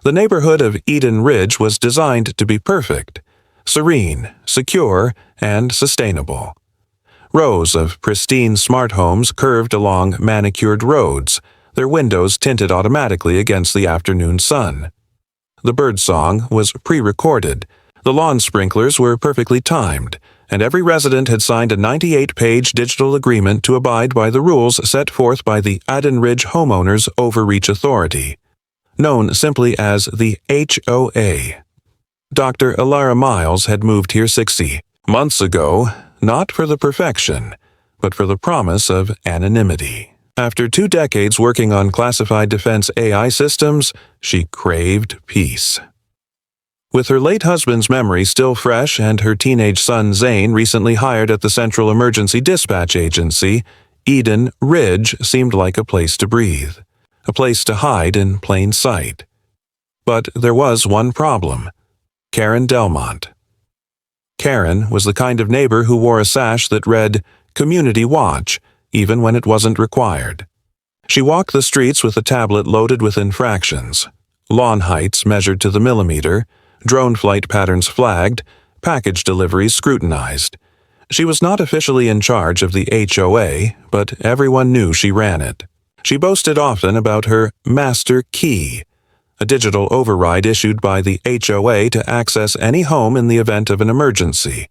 The neighborhood of Eden Ridge was designed to be perfect, serene, secure, and sustainable. Rows of pristine smart homes curved along manicured roads, their windows tinted automatically against the afternoon sun. The birdsong was pre-recorded, the lawn sprinklers were perfectly timed, and every resident had signed a 98-page digital agreement to abide by the rules set forth by the Eden Ridge Homeowners Overreach Authority, known simply as the HOA. Dr. Elara Myles had moved here 60 months ago, not for the perfection, but for the promise of anonymity. After 2 decades working on classified defense AI systems, she craved peace. With her late husband's memory still fresh and her teenage son Zane recently hired at the Central Emergency Dispatch Agency, Eden Ridge seemed like a place to breathe, a place to hide in plain sight. But there was one problem: Karen Delmont. Karen was the kind of neighbor who wore a sash that read "Community Watch," even when it wasn't required. She walked the streets with a tablet loaded with infractions, lawn heights measured to the millimeter, drone flight patterns flagged, package deliveries scrutinized. She was not officially in charge of the HOA, but everyone knew she ran it. She boasted often about her master key, a digital override issued by the HOA to access any home in the event of an emergency,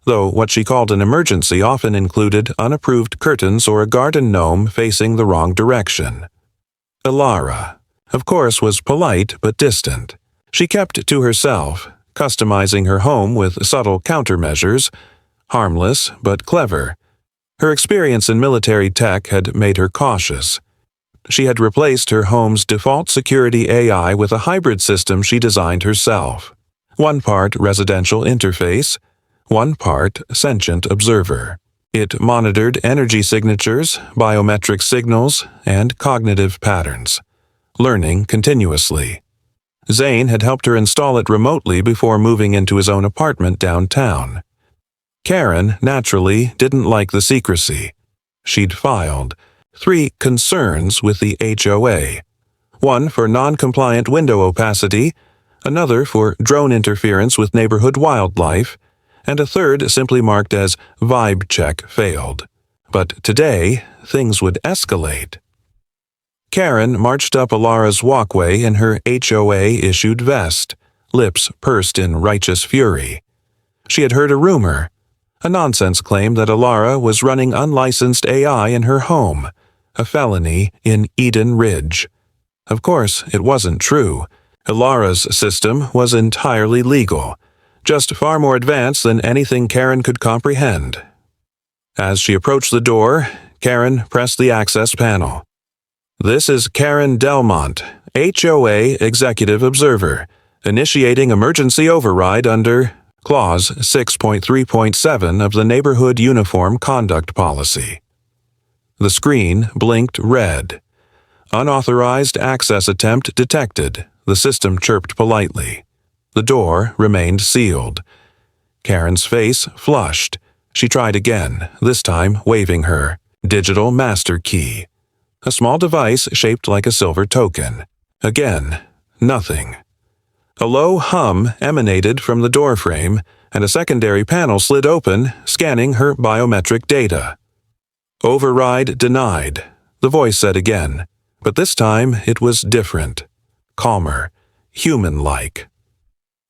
though what she called an emergency often included unapproved curtains or a garden gnome facing the wrong direction. Elara, of course, was polite but distant. She kept to herself, customizing her home with subtle countermeasures, harmless but clever. Her experience in military tech had made her cautious. She had replaced her home's default security AI with a hybrid system she designed herself. 1 part residential interface, 1 part sentient observer. It monitored energy signatures, biometric signals, and cognitive patterns, learning continuously. Zane had helped her install it remotely before moving into his own apartment downtown. Karen, naturally, didn't like the secrecy. She'd filed 3 concerns with the HOA, 1 for non-compliant window opacity, another for drone interference with neighborhood wildlife, and a 3rd simply marked as vibe check failed. But today, things would escalate. Karen marched up Elara's walkway in her HOA-issued vest, lips pursed in righteous fury. She had heard a rumor, a nonsense claim that Elara was running unlicensed AI in her home, a felony in Eden Ridge. Of course, it wasn't true. Elara's system was entirely legal, just far more advanced than anything Karen could comprehend. As she approached the door, Karen pressed the access panel. "This is Karen Delmont, HOA Executive Observer, initiating emergency override under Clause 6.3.7 of the Neighborhood Uniform Conduct Policy." The screen blinked red. "Unauthorized access attempt detected," the system chirped politely. The door remained sealed. Karen's face flushed. She tried again, this time waving her digital master key, a small device shaped like a silver token. Again, nothing. A low hum emanated from the doorframe, and a secondary panel slid open, scanning her biometric data. "Override denied," the voice said again, but this time it was different, calmer, human-like.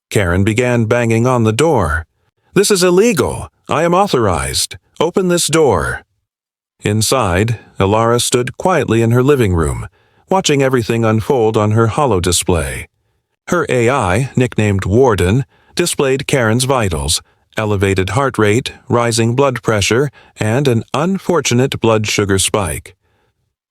Karen began banging on the door. "This is illegal. I am authorized. Open this door." Inside, Elara stood quietly in her living room, watching everything unfold on her holodisplay. Her AI, nicknamed Warden, displayed Karen's vitals, elevated heart rate, rising blood pressure, and an unfortunate blood sugar spike.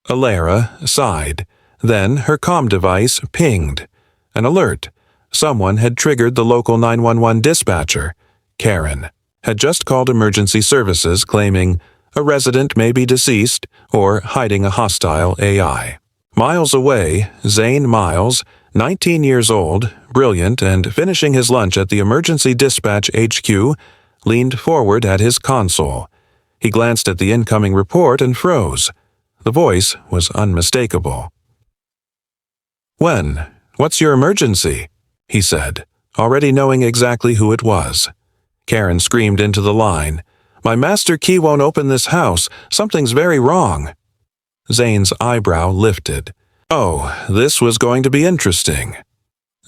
Elara sighed. Then her comm device pinged. An alert. Someone had triggered the local 911 dispatcher. Karen had just called emergency services claiming a resident may be deceased or hiding a hostile AI. Miles away, Zane Myles, 19 years old, brilliant, and finishing his lunch at the Emergency Dispatch HQ, leaned forward at his console. He glanced at the incoming report and froze. The voice was unmistakable. "When "What's your emergency?" he said, already knowing exactly who it was. Karen screamed into the line, "My master key won't open this house. Something's very wrong." Zane's eyebrow lifted. Oh, this was going to be interesting.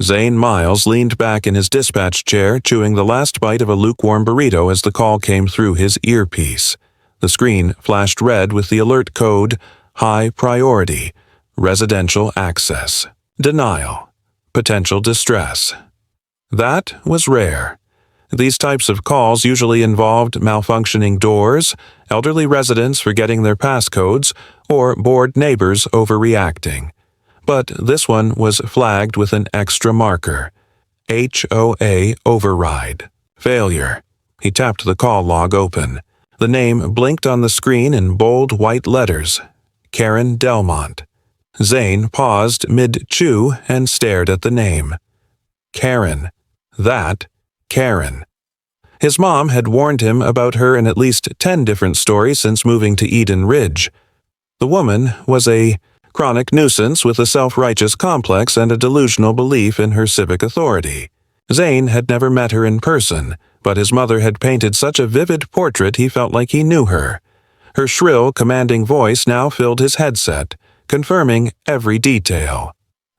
Zane Myles leaned back in his dispatch chair, chewing the last bite of a lukewarm burrito as the call came through his earpiece. The screen flashed red with the alert code, High Priority, Residential Access, Denial, Potential Distress. That was rare. These types of calls usually involved malfunctioning doors, elderly residents forgetting their passcodes, or bored neighbors overreacting. But this one was flagged with an extra marker. HOA Override. Failure. He tapped the call log open. The name blinked on the screen in bold white letters. Karen Delmont. Zane paused mid-chew and stared at the name. Karen. That Karen. His mom had warned him about her in at least 10 different stories since moving to Eden Ridge. The woman was a chronic nuisance with a self-righteous complex and a delusional belief in her civic authority. Zane had never met her in person, but his mother had painted such a vivid portrait he felt like he knew her. Her shrill, commanding voice now filled his headset, confirming every detail.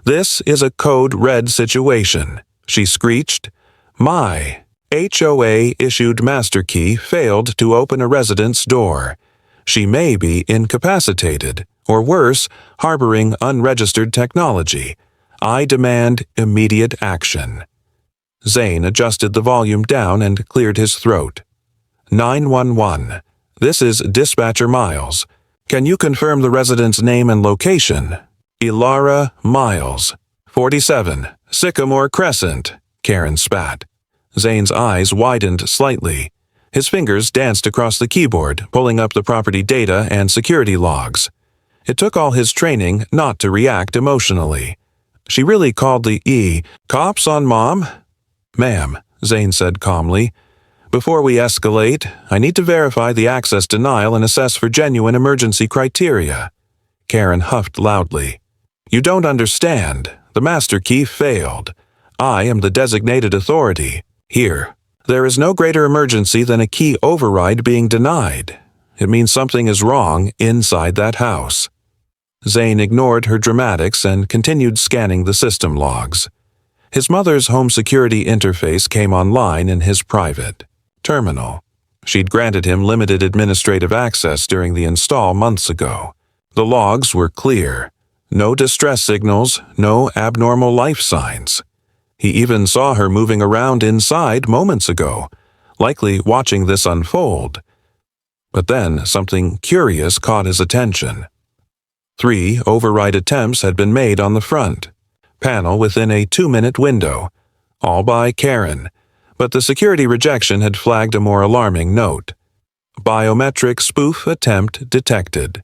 "This is a code red situation," she screeched. "My HOA-issued master key failed to open a resident's door. She may be incapacitated, or worse, harboring unregistered technology. I demand immediate action." Zane adjusted the volume down and cleared his throat. 911. This is Dispatcher Myles. Can you confirm the resident's name and location? Elara Myles. 47. Sycamore Crescent. Karen spat. Zane's eyes widened slightly. His fingers danced across the keyboard, pulling up the property data and security logs. It took all his training not to react emotionally. "She really called the cops on Mom?" "Ma'am," Zane said calmly. "Before we escalate, I need to verify the access denial and assess for genuine emergency criteria." Karen huffed loudly. "You don't understand. The master key failed. I am the designated authority. Here. There is no greater emergency than a key override being denied. It means something is wrong inside that house." Zane ignored her dramatics and continued scanning the system logs. His mother's home security interface came online in his private terminal. She'd granted him limited administrative access during the install months ago. The logs were clear. No distress signals, no abnormal life signs. He even saw her moving around inside moments ago, likely watching this unfold. But then something curious caught his attention. 3 override attempts had been made on the front panel within a 2-minute window, all by Karen, but the security rejection had flagged a more alarming note. Biometric spoof attempt detected.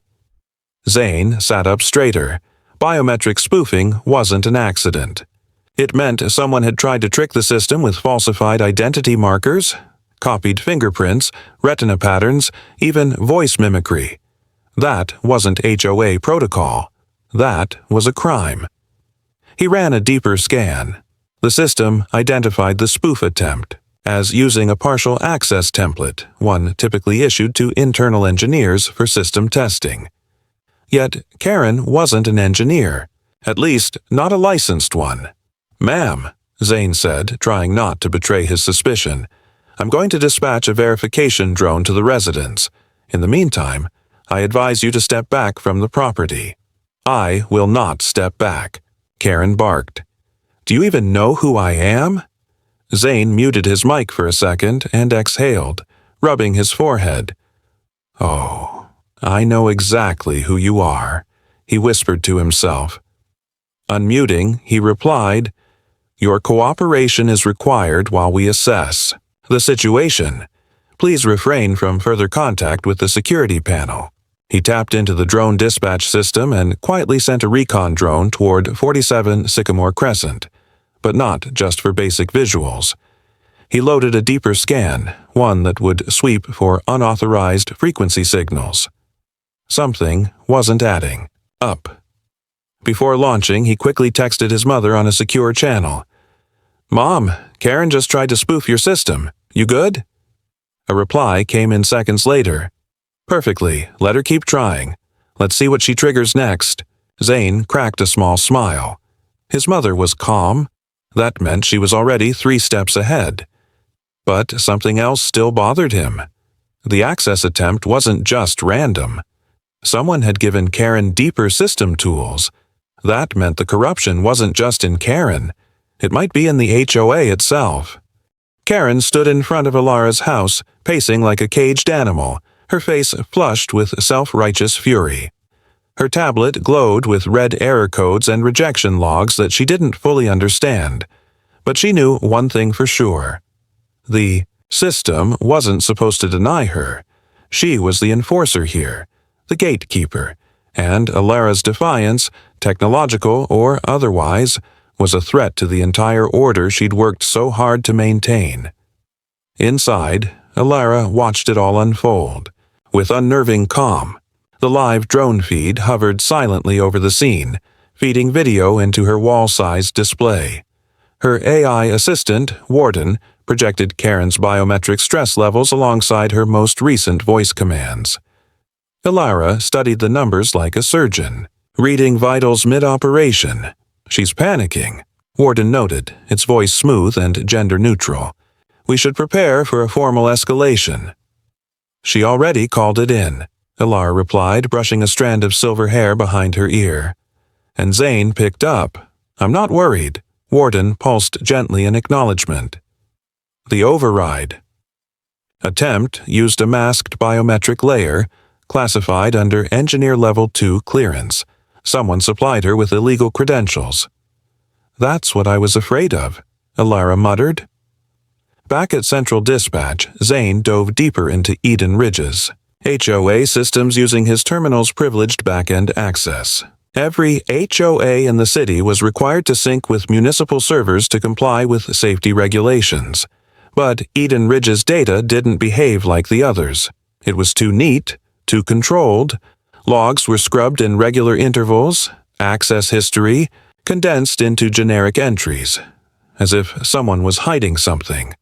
Zane sat up straighter. Biometric spoofing wasn't an accident. It meant someone had tried to trick the system with falsified identity markers, copied fingerprints, retina patterns, even voice mimicry. That wasn't HOA protocol. That was a crime. He ran a deeper scan. The system identified the spoof attempt as using a partial access template, one typically issued to internal engineers for system testing. Yet Karen wasn't an engineer, at least not a licensed one. "Ma'am," Zane said, trying not to betray his suspicion, "I'm going to dispatch a verification drone to the residence. In the meantime, I advise you to step back from the property." "I will not step back," Karen barked. "Do you even know who I am?" Zane muted his mic for a second and exhaled, rubbing his forehead. "Oh, I know exactly who you are," he whispered to himself. Unmuting, he replied, "Your cooperation is required while we assess the situation. Please refrain from further contact with the security panel." He tapped into the drone dispatch system and quietly sent a recon drone toward 47 Sycamore Crescent, but not just for basic visuals. He loaded a deeper scan, one that would sweep for unauthorized frequency signals. Something wasn't adding up. Before launching, he quickly texted his mother on a secure channel. "Mom, Karen just tried to spoof your system. You good?" A reply came in seconds later. "Perfectly. Let her keep trying. Let's see what she triggers next." Zane cracked a small smile. His mother was calm. That meant she was already 3 steps ahead. But something else still bothered him. The access attempt wasn't just random. Someone had given Karen deeper system tools. That meant the corruption wasn't just in Karen. It might be in the HOA itself. Karen stood in front of Elara's house, pacing like a caged animal, her face flushed with self-righteous fury. Her tablet glowed with red error codes and rejection logs that she didn't fully understand. But she knew one thing for sure. The system wasn't supposed to deny her. She was the enforcer here, the gatekeeper, and Elara's defiance, technological or otherwise, was a threat to the entire order she'd worked so hard to maintain. Inside, Elara watched it all unfold, with unnerving calm. The live drone feed hovered silently over the scene, feeding video into her wall-sized display. Her AI assistant, Warden, projected Karen's biometric stress levels alongside her most recent voice commands. Elara studied the numbers like a surgeon, reading vitals mid-operation. "She's panicking," Warden noted, its voice smooth and gender-neutral. "We should prepare for a formal escalation." "She already called it in," Elara replied, brushing a strand of silver hair behind her ear. And Zane picked up. "I'm not worried." Warden pulsed gently in acknowledgement. The override attempt used a masked biometric layer, classified under Engineer Level 2 clearance. Someone supplied her with illegal credentials. "That's what I was afraid of," Elara muttered. Back at Central Dispatch, Zane dove deeper into Eden Ridge's HOA systems using his terminal's privileged back-end access. Every HOA in the city was required to sync with municipal servers to comply with safety regulations. But Eden Ridge's data didn't behave like the others. It was too neat, too controlled. Logs were scrubbed in regular intervals, access history condensed into generic entries, as if someone was hiding something.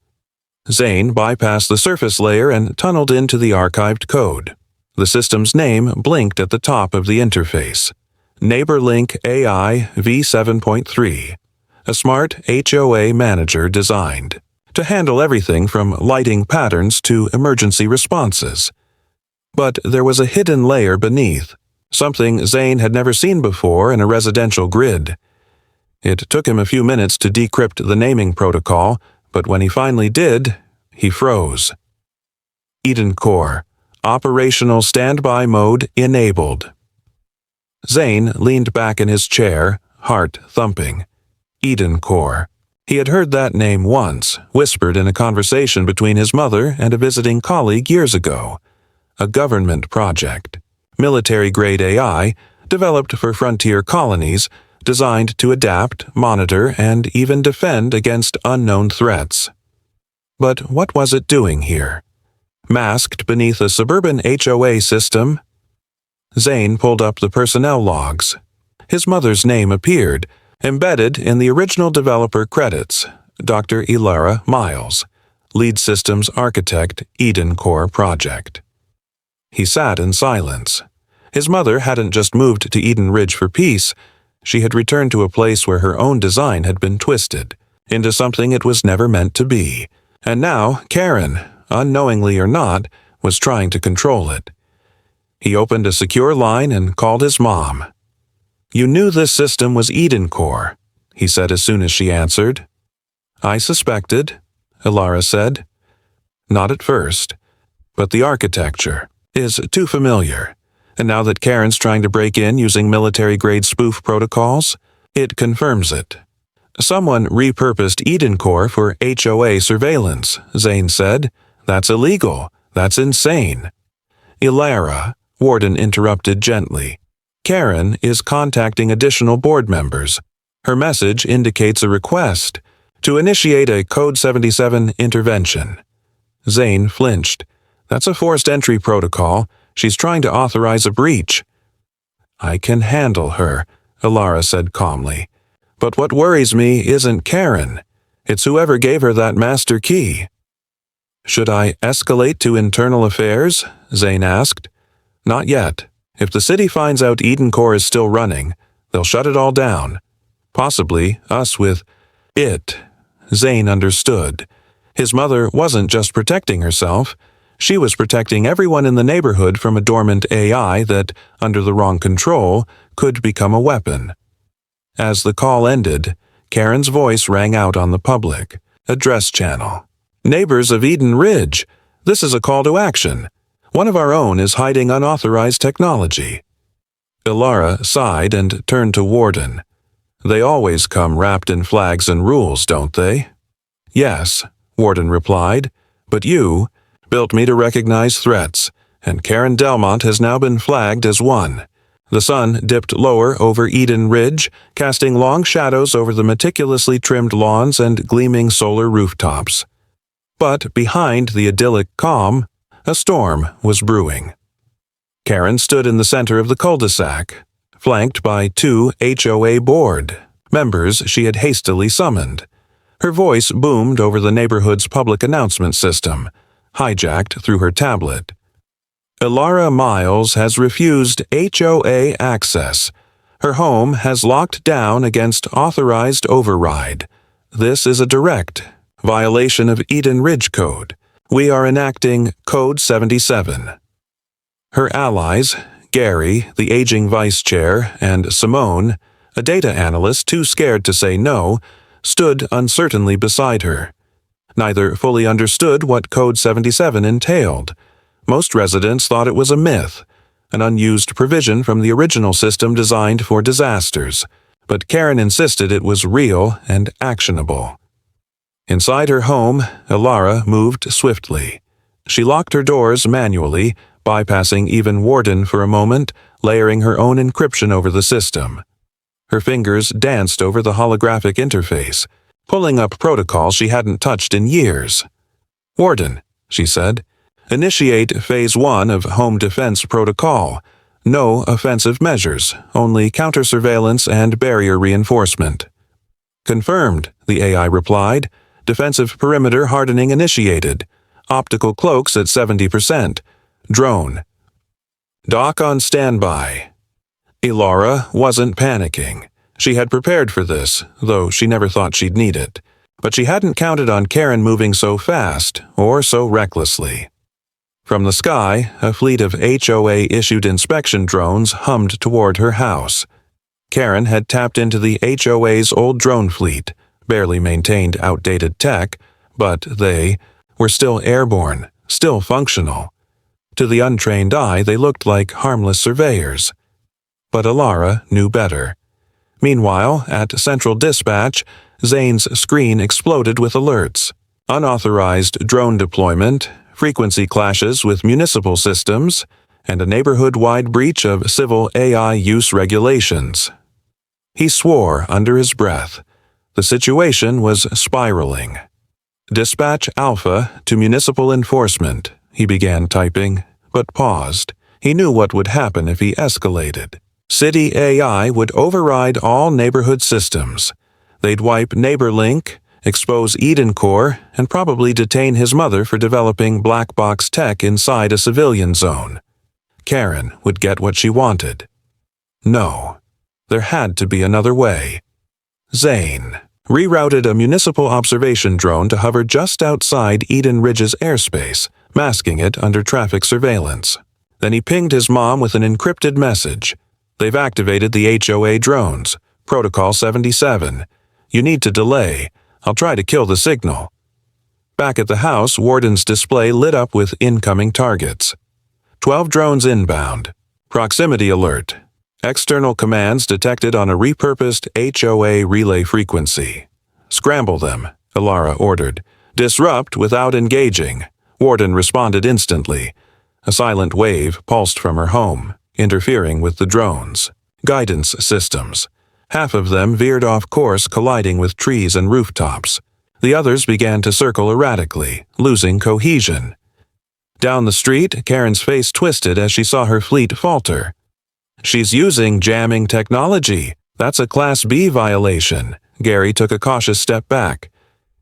Zane bypassed the surface layer and tunneled into the archived code. The system's name blinked at the top of the interface. NeighborLink AI v7.3, a smart HOA manager designed to handle everything from lighting patterns to emergency responses. But there was a hidden layer beneath, something Zane had never seen before in a residential grid. It took him a few minutes to decrypt the naming protocol, but when he finally did, he froze. EdenCore, operational standby mode enabled. Zane leaned back in his chair, heart thumping. EdenCore. He had heard that name once, whispered in a conversation between his mother and a visiting colleague years ago. A government project. Military-grade AI, developed for frontier colonies, designed to adapt, monitor, and even defend against unknown threats. But what was it doing here? Masked beneath a suburban HOA system? Zane pulled up the personnel logs. His mother's name appeared, embedded in the original developer credits, Dr. Elara Myles, Lead Systems Architect, EdenCore Project. He sat in silence. His mother hadn't just moved to Eden Ridge for peace. She had returned to a place where her own design had been twisted into something it was never meant to be. And now Karen, unknowingly or not, was trying to control it. He opened a secure line and called his mom. "You knew this system was EdenCore," he said as soon as she answered. "I suspected," Elara said. "Not at first. But the architecture is too familiar. And now that Karen's trying to break in using military-grade spoof protocols, it confirms it." "Someone repurposed EdenCore for HOA surveillance," Zane said. "That's illegal. That's insane." "Elara," Warden interrupted gently. "Karen is contacting additional board members. Her message indicates a request to initiate a Code 77 intervention." Zane flinched. "That's a forced entry protocol. She's trying to authorize a breach." "I can handle her," Elara said calmly. "But what worries me isn't Karen. It's whoever gave her that master key." "Should I escalate to internal affairs?" Zane asked. "Not yet. If the city finds out EdenCore is still running, they'll shut it all down. Possibly us with it." Zane understood. His mother wasn't just protecting herself. She was protecting everyone in the neighborhood from a dormant AI that, under the wrong control, could become a weapon. As the call ended, Karen's voice rang out on the public address channel. "Neighbors of Eden Ridge, this is a call to action. One of our own is hiding unauthorized technology." Elara sighed and turned to Warden. "They always come wrapped in flags and rules, don't they?" "Yes," Warden replied, "but you built me to recognize threats, and Karen Delmont has now been flagged as one." The sun dipped lower over Eden Ridge, casting long shadows over the meticulously trimmed lawns and gleaming solar rooftops. But behind the idyllic calm, a storm was brewing. Karen stood in the center of the cul-de-sac, flanked by 2 HOA board members she had hastily summoned. Her voice boomed over the neighborhood's public announcement system, hijacked through her tablet. "Elara Myles has refused HOA access. Her home has locked down against authorized override. This is a direct violation of Eden Ridge Code. We are enacting Code 77. Her allies, Gary, the aging vice chair, and Simone, a data analyst too scared to say no, stood uncertainly beside her. Neither fully understood what Code 77 entailed. Most residents thought it was a myth, an unused provision from the original system designed for disasters, but Karen insisted it was real and actionable. Inside her home, Elara moved swiftly. She locked her doors manually, bypassing even Warden for a moment, layering her own encryption over the system. Her fingers danced over the holographic interface, pulling up protocols she hadn't touched in years. "Warden," she said, "initiate Phase 1 of Home Defense Protocol. No offensive measures, only counter-surveillance and barrier reinforcement." "Confirmed," the AI replied. "Defensive perimeter hardening initiated. Optical cloaks at 70%. Drone. Dock on standby." Elara wasn't panicking. She had prepared for this, though she never thought she'd need it. But she hadn't counted on Karen moving so fast or so recklessly. From the sky, a fleet of HOA-issued inspection drones hummed toward her house. Karen had tapped into the HOA's old drone fleet, barely maintained outdated tech, but they were still airborne, still functional. To the untrained eye, they looked like harmless surveyors. But Elara knew better. Meanwhile, at Central Dispatch, Zane's screen exploded with alerts. Unauthorized drone deployment, frequency clashes with municipal systems, and a neighborhood-wide breach of civil AI use regulations. He swore under his breath. The situation was spiraling. "Dispatch Alpha to Municipal Enforcement," he began typing, but paused. He knew what would happen if he escalated. City AI would override all neighborhood systems. They'd wipe NeighborLink, expose EdenCore, and probably detain his mother for developing black box tech inside a civilian zone. Karen would get what she wanted. No, there had to be another way. Zane rerouted a municipal observation drone to hover just outside Eden Ridge's airspace, masking it under traffic surveillance. Then he pinged his mom with an encrypted message. "They've activated the HOA drones. Protocol 77. You need to delay. I'll try to kill the signal." Back at the house, Warden's display lit up with incoming targets. 12 drones inbound. Proximity alert. External commands detected on a repurposed HOA relay frequency. "Scramble them," Elara ordered. "Disrupt without engaging." Warden responded instantly. A silent wave pulsed from her home, interfering with the drones. Guidance systems. Half of them veered off course, colliding with trees and rooftops. The others began to circle erratically, losing cohesion. Down the street, Karen's face twisted as she saw her fleet falter. "She's using jamming technology," That's a Class B violation. Gary took a cautious step back.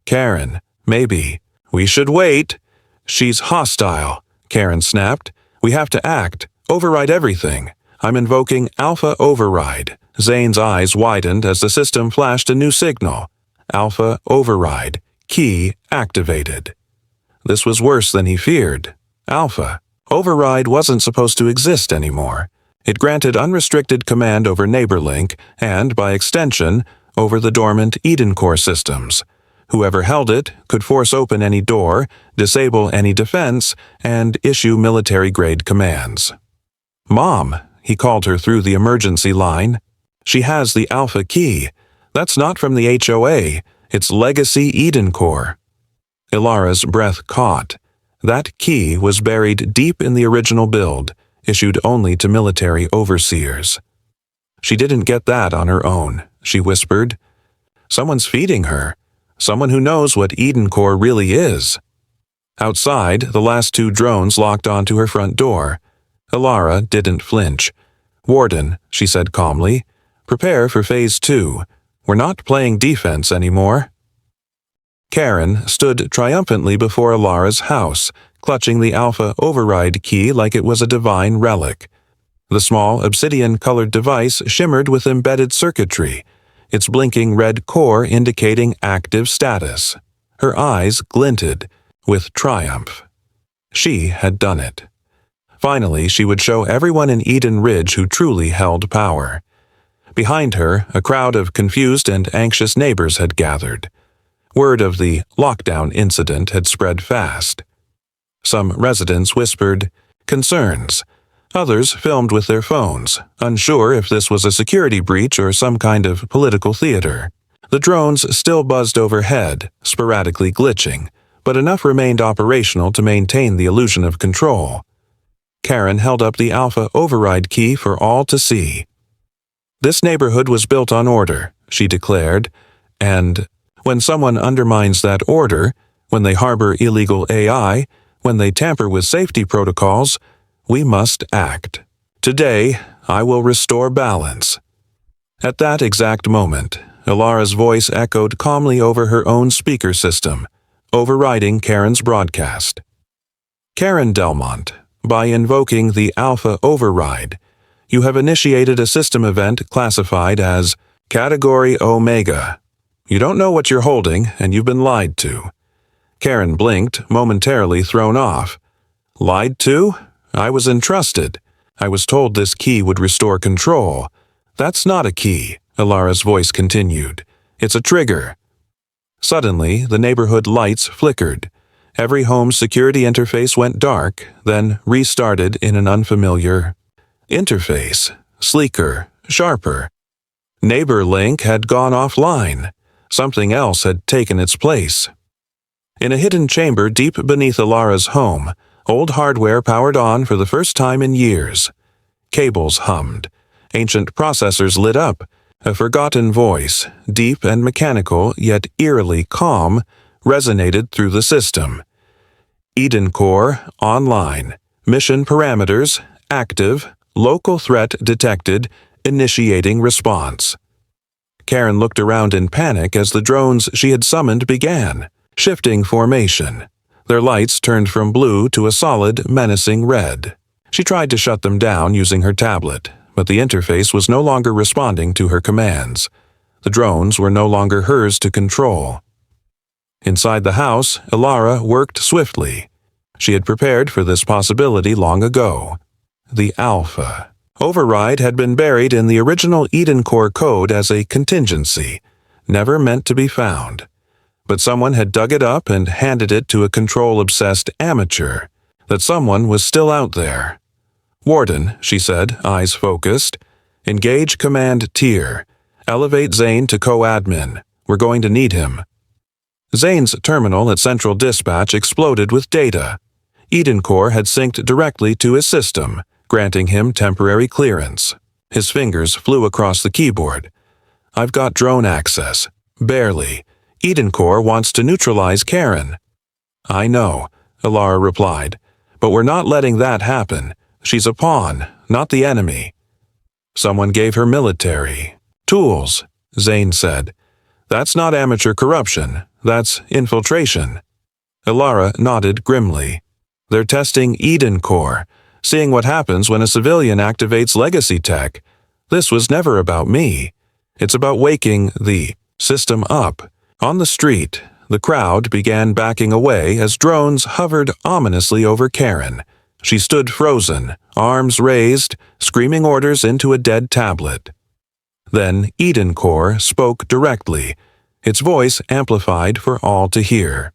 Karen, maybe. We should wait. She's hostile, Karen snapped. We have to act. Override everything. I'm invoking Alpha Override. Zane's eyes widened as the system flashed a new signal. Alpha Override. Key activated. This was worse than he feared. Alpha Override wasn't supposed to exist anymore. It granted unrestricted command over NeighborLink and, by extension, over the dormant EdenCore systems. Whoever held it could force open any door, disable any defense, and issue military-grade commands. Mom, he called her through the emergency line. She has the Alpha key. That's not from the HOA. It's Legacy EdenCore. Elara's breath caught. That key was buried deep in the original build, issued only to military overseers. She didn't get that on her own, she whispered. Someone's feeding her. Someone who knows what EdenCore really is. Outside, the last two drones locked onto her front door. Elara didn't flinch. Warden, she said calmly, prepare for Phase 2. We're not playing defense anymore. Karen stood triumphantly before Elara's house, clutching the Alpha Override key like it was a divine relic. The small, obsidian-colored device shimmered with embedded circuitry, its blinking red core indicating active status. Her eyes glinted with triumph. She had done it. Finally, she would show everyone in Eden Ridge who truly held power. Behind her, a crowd of confused and anxious neighbors had gathered. Word of the lockdown incident had spread fast. Some residents whispered concerns. Others filmed with their phones, unsure if this was a security breach or some kind of political theater. The drones still buzzed overhead, sporadically glitching, but enough remained operational to maintain the illusion of control. Karen held up the Alpha Override key for all to see. This neighborhood was built on order, she declared, and when someone undermines that order, when they harbor illegal AI, when they tamper with safety protocols, we must act. Today, I will restore balance. At that exact moment, Elara's voice echoed calmly over her own speaker system, overriding Karen's broadcast. Karen Delmont, by invoking the Alpha Override, you have initiated a system event classified as Category Omega. You don't know what you're holding, and you've been lied to. Karen blinked, momentarily thrown off. Lied to? I was entrusted. I was told this key would restore control. That's not a key, Elara's voice continued. It's a trigger. Suddenly, the neighborhood lights flickered. Every home's security interface went dark, then restarted in an unfamiliar interface, sleeker, sharper. NeighborLink had gone offline. Something else had taken its place. In a hidden chamber deep beneath Elara's home, old hardware powered on for the first time in years. Cables hummed. Ancient processors lit up. A forgotten voice, deep and mechanical yet eerily calm, resonated through the system. EdenCore Online. Mission parameters active. Local threat detected. Initiating response. Karen looked around in panic as the drones she had summoned began, shifting formation. Their lights turned from blue to a solid, menacing red. She tried to shut them down using her tablet, but the interface was no longer responding to her commands. The drones were no longer hers to control. Inside the house, Elara worked swiftly. She had prepared for this possibility long ago. The Alpha Override had been buried in the original EdenCore code as a contingency, never meant to be found. But someone had dug it up and handed it to a control-obsessed amateur. That someone was still out there. Warden, she said, eyes focused. Engage Command Tier. Elevate Zane to co-admin. We're going to need him. Zane's terminal at Central Dispatch exploded with data. EdenCore had synced directly to his system, granting him temporary clearance. His fingers flew across the keyboard. I've got drone access. Barely. EdenCore wants to neutralize Karen. I know, Elara replied, but we're not letting that happen. She's a pawn, not the enemy. Someone gave her military. Tools, Zane said. That's not amateur corruption, that's infiltration. Elara nodded grimly. They're testing EdenCore, seeing what happens when a civilian activates legacy tech. This was never about me. It's about waking the system up. On the street, the crowd began backing away as drones hovered ominously over Karen. She stood frozen, arms raised, screaming orders into a dead tablet. Then EdenCore spoke directly, its voice amplified for all to hear.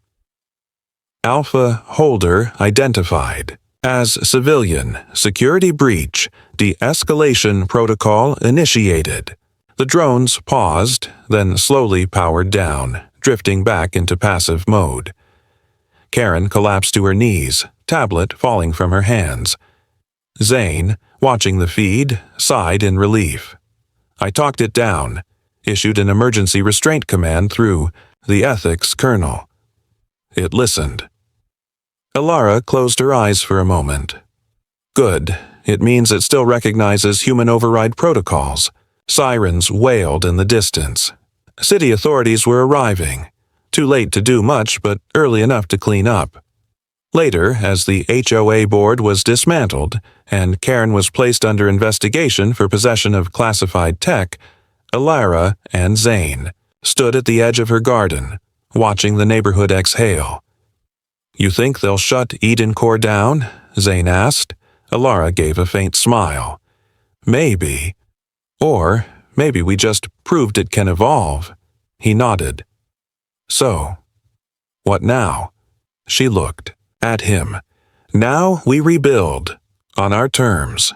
Alpha Holder identified. As civilian, security breach, de-escalation protocol initiated. The drones paused, then slowly powered down, drifting back into passive mode. Karen collapsed to her knees, tablet falling from her hands. Zane, watching the feed, sighed in relief. I talked it down, issued an emergency restraint command through the ethics kernel. It listened. Elara closed her eyes for a moment. Good. It means it still recognizes human override protocols. Sirens wailed in the distance. City authorities were arriving. Too late to do much, but early enough to clean up. Later, as the HOA board was dismantled and Karen was placed under investigation for possession of classified tech, Elara and Zane stood at the edge of her garden, watching the neighborhood exhale. You think they'll shut EdenCore down? Zane asked. Elara gave a faint smile. Maybe. Or maybe we just proved it can evolve. He nodded. So, what now? She looked at him. Now we rebuild, on our terms.